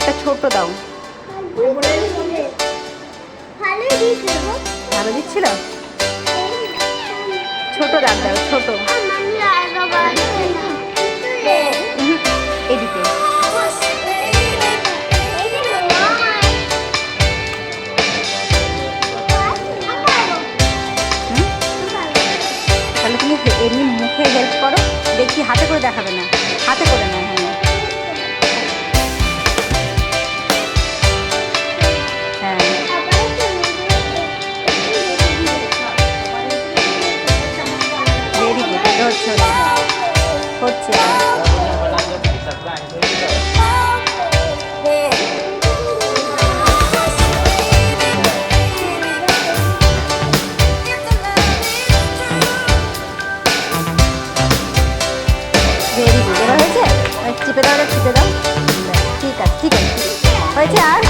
একটা ছোট্ট দাও। ভালো দিচ্ছিল। ছোট দাগ দাও, ছোট। এদিকে তাহলে তুমি এমনি মুখে হেল্প করো, দেখি হাতে করে দেখাবে না, হাতে করে না। হ্যাঁ হ্যাঁ ভেরি গুড, এটা হচ্ছে হচ্ছে ভেরি গুড। এবার হয়েছে, চিপে দাও, চিপে দাও। ঠিক আছে, ঠিক আছে, হয়েছে। আর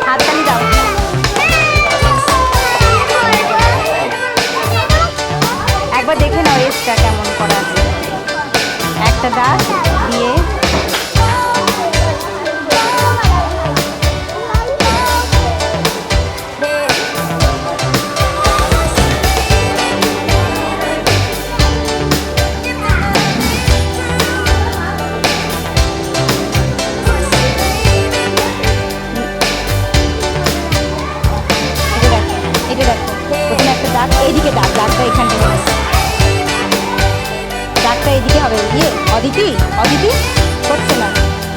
হাততালি দাও। একবার দেখে নাও এসটা কেমন করা আছে। একটা দাগ দিয়ে এইদিকে দাগ, দাগটা এখানটা হবে, দাগটা এইদিকে হবে। অদিতি, অদিতি করছে না,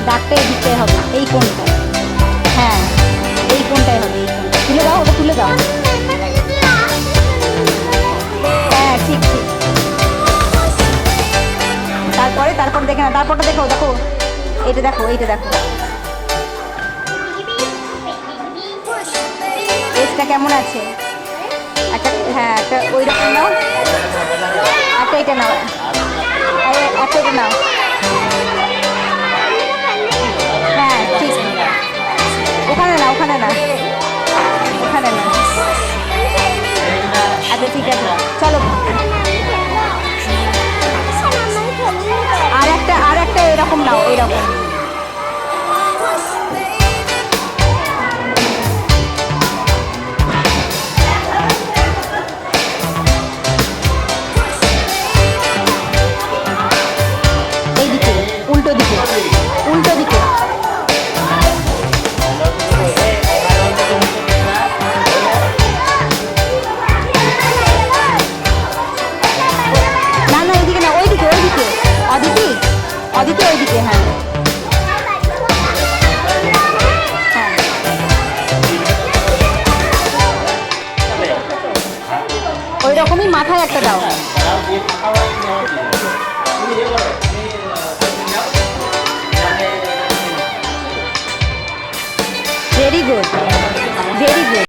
দাগটা এইদিকটাই হবে, এই কোণটা। হ্যাঁ এই কোণটাই হবে, এই কোণটা তুলে দাও, ওটা তুলে দাও। হ্যাঁ ঠিক ঠিক। তারপরে দেখে না, তারপরটা দেখো, দেখো এইটা দেখো, এইটা দেখো এসটা কেমন আছে। একটা হ্যাঁ একটা ওই রকম নাও, একটা এটা নাও, একটা এটা নাও। হ্যাঁ ঠিক, ওখানে না, ওখানে না, ওখানে না। আচ্ছা ঠিক আছে, চলো। আর একটা এরকম নাও, এরকম। উল্টো দিকে, উল্টো দিকে। না না ওইদিকে না, ওইদিকে, ওইদিকে অদিতি, অদিতি ওইদিকে। হ্যাঁ হ্যাঁ ওই রকমই মাথায় একটা দাও।